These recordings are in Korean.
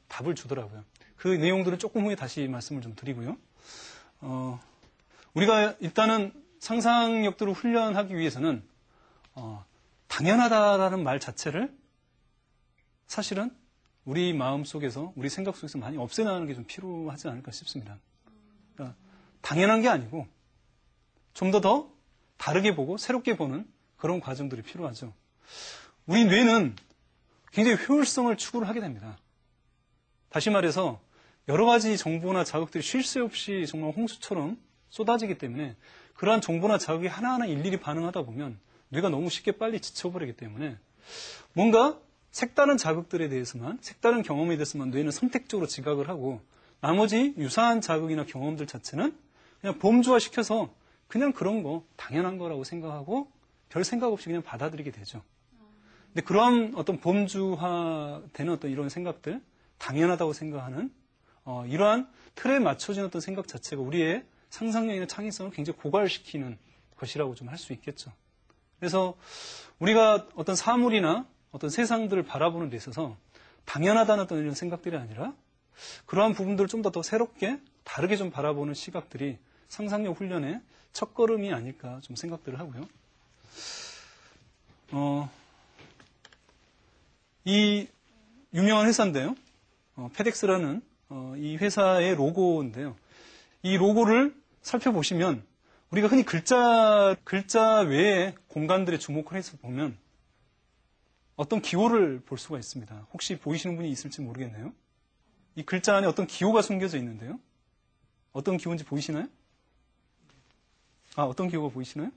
답을 주더라고요. 그 내용들은 조금 후에 다시 말씀을 좀 드리고요. 우리가 일단은 상상력들을 훈련하기 위해서는 당연하다라는 말 자체를 사실은 우리 마음 속에서, 우리 생각 속에서 많이 없애나가는 게 좀 필요하지 않을까 싶습니다. 그러니까 당연한 게 아니고 좀 더 다르게 보고 새롭게 보는 그런 과정들이 필요하죠. 우리 뇌는 굉장히 효율성을 추구를 하게 됩니다. 다시 말해서 여러 가지 정보나 자극들이 쉴 새 없이 정말 홍수처럼 쏟아지기 때문에 그러한 정보나 자극이 하나하나 일일이 반응하다 보면 뇌가 너무 쉽게 빨리 지쳐버리기 때문에 뭔가 색다른 자극들에 대해서만, 색다른 경험에 대해서만 뇌는 선택적으로 지각을 하고 나머지 유사한 자극이나 경험들 자체는 그냥 범주화시켜서 그냥 그런 거 당연한 거라고 생각하고 별 생각 없이 그냥 받아들이게 되죠. 근데 그러한 어떤 범주화되는 어떤 이런 생각들, 당연하다고 생각하는 이러한 틀에 맞춰진 어떤 생각 자체가 우리의 상상력이나 창의성을 굉장히 고갈시키는 것이라고 좀 할 수 있겠죠. 그래서 우리가 어떤 사물이나 어떤 세상들을 바라보는 데 있어서 당연하다는 어떤 이런 생각들이 아니라 그러한 부분들을 좀 더 새롭게 다르게 좀 바라보는 시각들이 상상력 훈련의 첫걸음이 아닐까 좀 생각들을 하고요. 이 유명한 회사인데요. 페덱스라는 이 회사의 로고인데요. 이 로고를 살펴보시면 우리가 흔히 글자 외의 공간들에 주목을 해서 보면 어떤 기호를 볼 수가 있습니다. 혹시 보이시는 분이 있을지 모르겠네요. 이 글자 안에 어떤 기호가 숨겨져 있는데요. 어떤 기호인지 보이시나요? 어떤 기호가 보이시나요?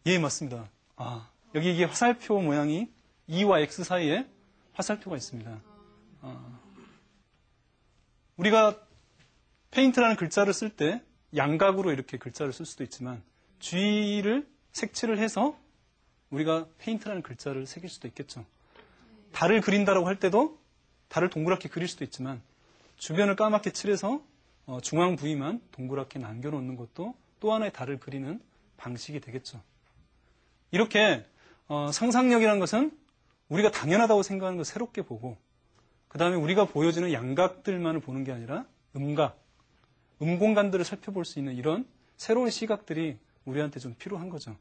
예, 맞습니다. 여기 이게 화살표 모양이 E와 X 사이에 화살표가 있습니다. 우리가 페인트라는 글자를 쓸 때 양각으로 이렇게 글자를 쓸 수도 있지만 G를 색칠을 해서 우리가 페인트라는 글자를 새길 수도 있겠죠. 달을 그린다라고 할 때도 달을 동그랗게 그릴 수도 있지만 주변을 까맣게 칠해서 중앙 부위만 동그랗게 남겨놓는 것도 또 하나의 달을 그리는 방식이 되겠죠. 이렇게 상상력이라는 것은 우리가 당연하다고 생각하는 걸 새롭게 보고 그 다음에 우리가 보여지는 양각들만을 보는 게 아니라 음공간들을 살펴볼 수 있는 이런 새로운 시각들이 우리한테 좀 필요한 거죠.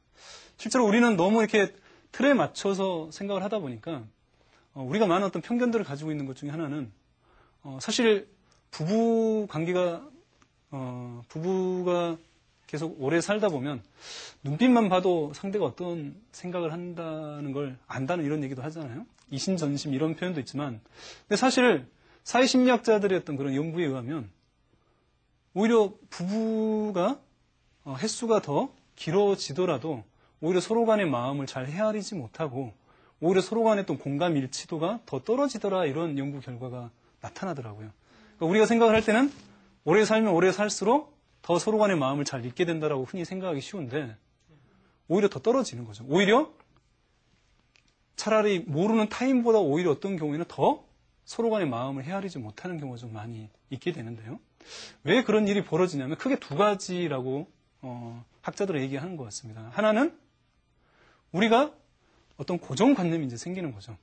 실제로 우리는 너무 이렇게 틀에 맞춰서 생각을 하다 보니까 우리가 많은 어떤 편견들을 가지고 있는 것 중에 하나는 사실 부부가 계속 오래 살다 보면 눈빛만 봐도 상대가 어떤 생각을 한다는 걸 안다는 이런 얘기도 하잖아요. 이심전심 이런 표현도 있지만 근데 사실 사회심리학자들의 어떤 그런 연구에 의하면 오히려 부부가 횟수가 더 길어지더라도 오히려 서로 간의 마음을 잘 헤아리지 못하고 오히려 서로 간의 또 공감 일치도가 더 떨어지더라 이런 연구 결과가 나타나더라고요. 그러니까 우리가 생각을 할 때는 오래 살면 오래 살수록 더 서로 간의 마음을 잘 잊게 된다라고 흔히 생각하기 쉬운데 오히려 더 떨어지는 거죠. 오히려 차라리 모르는 타인보다 오히려 어떤 경우에는 더 서로 간의 마음을 헤아리지 못하는 경우가 좀 많이 있게 되는데요. 왜 그런 일이 벌어지냐면 크게 두 가지라고 학자들은 얘기하는 것 같습니다. 하나는 우리가 어떤 고정관념이 이제 생기는 거죠.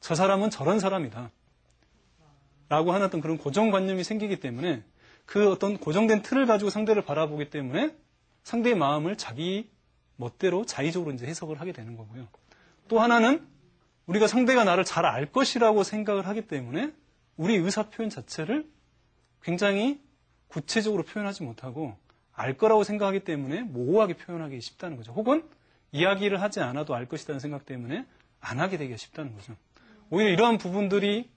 저 사람은 저런 사람이다. 라고 하는 어떤 그런 고정관념이 생기기 때문에 그 어떤 고정된 틀을 가지고 상대를 바라보기 때문에 상대의 마음을 자기 멋대로 자의적으로 이제 해석을 하게 되는 거고요. 또 하나는 우리가 상대가 나를 잘 알 것이라고 생각을 하기 때문에 우리 의사 표현 자체를 굉장히 구체적으로 표현하지 못하고 알 거라고 생각하기 때문에 모호하게 표현하기 쉽다는 거죠. 혹은 이야기를 하지 않아도 알 것이라는 생각 때문에 안 하게 되기가 쉽다는 거죠. 오히려 이러한 부분들이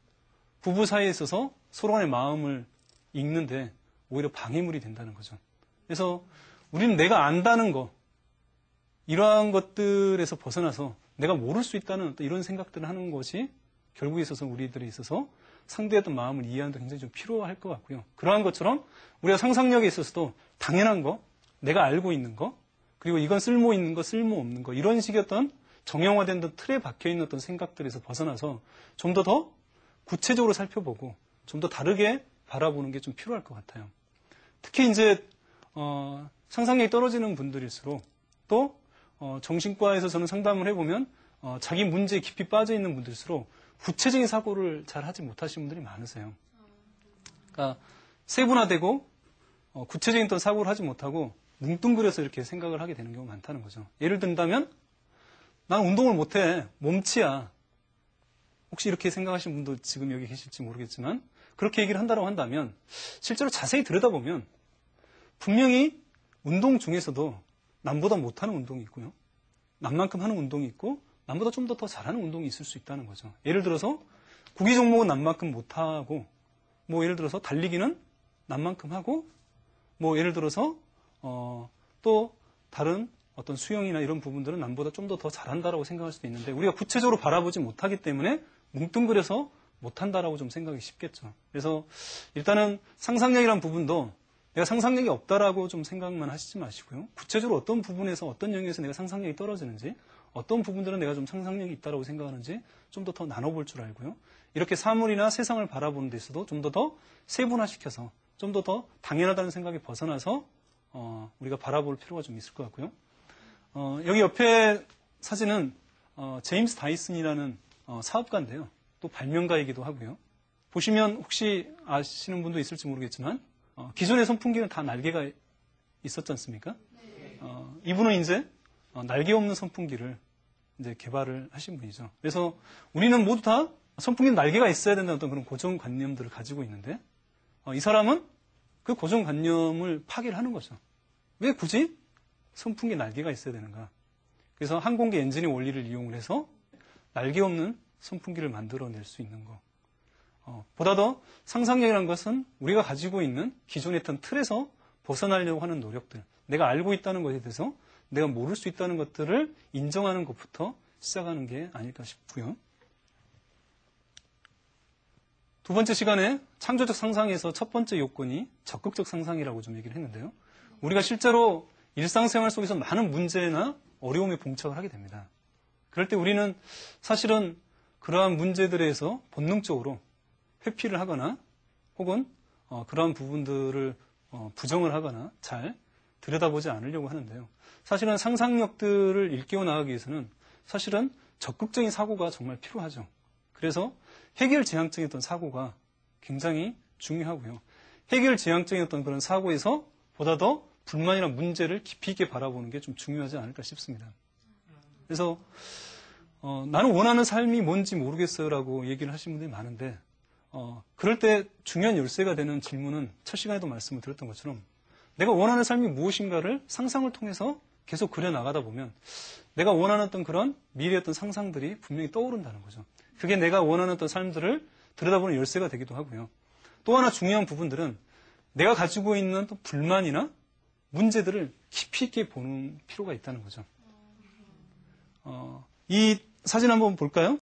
부부 사이에 있어서 서로 간의 마음을 읽는데 오히려 방해물이 된다는 거죠. 그래서 우리는 내가 안다는 거, 이러한 것들에서 벗어나서 내가 모를 수 있다는 이런 생각들을 하는 것이 결국에 있어서 우리들에 있어서 상대의 어떤 마음을 이해하는 데 굉장히 좀 필요할 것 같고요. 그러한 것처럼 우리가 상상력에 있어서도 당연한 거, 내가 알고 있는 거, 그리고 이건 쓸모 있는 거, 쓸모 없는 거, 이런 식의 어떤 정형화된 틀에 박혀있는 어떤 생각들에서 벗어나서 좀 더 구체적으로 살펴보고 좀 더 다르게 바라보는 게 좀 필요할 것 같아요. 특히 이제 상상력이 떨어지는 분들일수록 또 정신과에서 저는 상담을 해보면 자기 문제에 깊이 빠져 있는 분들일수록 구체적인 사고를 잘 하지 못하시는 분들이 많으세요. 그러니까 세분화되고 구체적인 어떤 사고를 하지 못하고 뭉뚱그려서 이렇게 생각을 하게 되는 경우가 많다는 거죠. 예를 든다면 난 운동을 못해. 몸치야. 혹시 이렇게 생각하시는 분도 지금 여기 계실지 모르겠지만 그렇게 얘기를 한다고 한다면 실제로 자세히 들여다보면 분명히 운동 중에서도 남보다 못하는 운동이 있고요. 남만큼 하는 운동이 있고 남보다 좀 더 잘하는 운동이 있을 수 있다는 거죠. 예를 들어서 구기 종목은 남만큼 못하고 뭐 예를 들어서 달리기는 남만큼 하고 뭐 예를 들어서 또 다른 어떤 수영이나 이런 부분들은 남보다 좀 더 잘한다라고 생각할 수도 있는데 우리가 구체적으로 바라보지 못하기 때문에 뭉뚱그려서 못한다라고 좀 생각이 쉽겠죠. 그래서 일단은 상상력이라는 부분도 내가 상상력이 없다라고 좀 생각만 하시지 마시고요. 구체적으로 어떤 부분에서 어떤 영역에서 내가 상상력이 떨어지는지 어떤 부분들은 내가 좀 상상력이 있다라고 생각하는지 좀 더 나눠볼 줄 알고요. 이렇게 사물이나 세상을 바라보는 데 있어도 좀 더 세분화시켜서 좀 더 당연하다는 생각이 벗어나서 우리가 바라볼 필요가 좀 있을 것 같고요. 여기 옆에 사진은 제임스 다이슨이라는 사업가인데요. 또 발명가이기도 하고요. 보시면 혹시 아시는 분도 있을지 모르겠지만 기존의 선풍기는 다 날개가 있었지 않습니까? 이분은 이제 날개 없는 선풍기를 이제 개발을 하신 분이죠. 그래서 우리는 모두 다 선풍기는 날개가 있어야 된다는 어떤 그런 고정관념들을 가지고 있는데 이 사람은 그 고정관념을 파기를 하는 거죠. 왜 굳이 선풍기 날개가 있어야 되는가? 그래서 항공기 엔진의 원리를 이용을 해서 날개 없는 선풍기를 만들어낼 수 있는 거. 보다 더 상상력이라는 것은 우리가 가지고 있는 기존의 어떤 틀에서 벗어나려고 하는 노력들, 내가 알고 있다는 것에 대해서 내가 모를 수 있다는 것들을 인정하는 것부터 시작하는 게 아닐까 싶고요. 두 번째 시간에 창조적 상상에서 첫 번째 요건이 적극적 상상이라고 좀 얘기를 했는데요. 우리가 실제로 일상생활 속에서 많은 문제나 어려움에 봉착을 하게 됩니다. 그럴 때 우리는 사실은 그러한 문제들에 대해서 본능적으로 회피를 하거나 혹은 그러한 부분들을 부정을 하거나 잘 들여다보지 않으려고 하는데요. 사실은 상상력들을 일깨워 나가기 위해서는 사실은 적극적인 사고가 정말 필요하죠. 그래서 해결지향적인 어떤 사고가 굉장히 중요하고요. 해결지향적인 어떤 그런 사고에서 보다 더 불만이나 문제를 깊이 있게 바라보는 게 좀 중요하지 않을까 싶습니다. 그래서 나는 원하는 삶이 뭔지 모르겠어요라고 얘기를 하신 분들이 많은데 그럴 때 중요한 열쇠가 되는 질문은 첫 시간에도 말씀을 드렸던 것처럼 내가 원하는 삶이 무엇인가를 상상을 통해서 계속 그려나가다 보면 내가 원하는 어떤 그런 미래의 어떤 상상들이 분명히 떠오른다는 거죠. 그게 내가 원하는 어떤 삶들을 들여다보는 열쇠가 되기도 하고요. 또 하나 중요한 부분들은 내가 가지고 있는 또 불만이나 문제들을 깊이 있게 보는 필요가 있다는 거죠. 이 사진 한번 볼까요?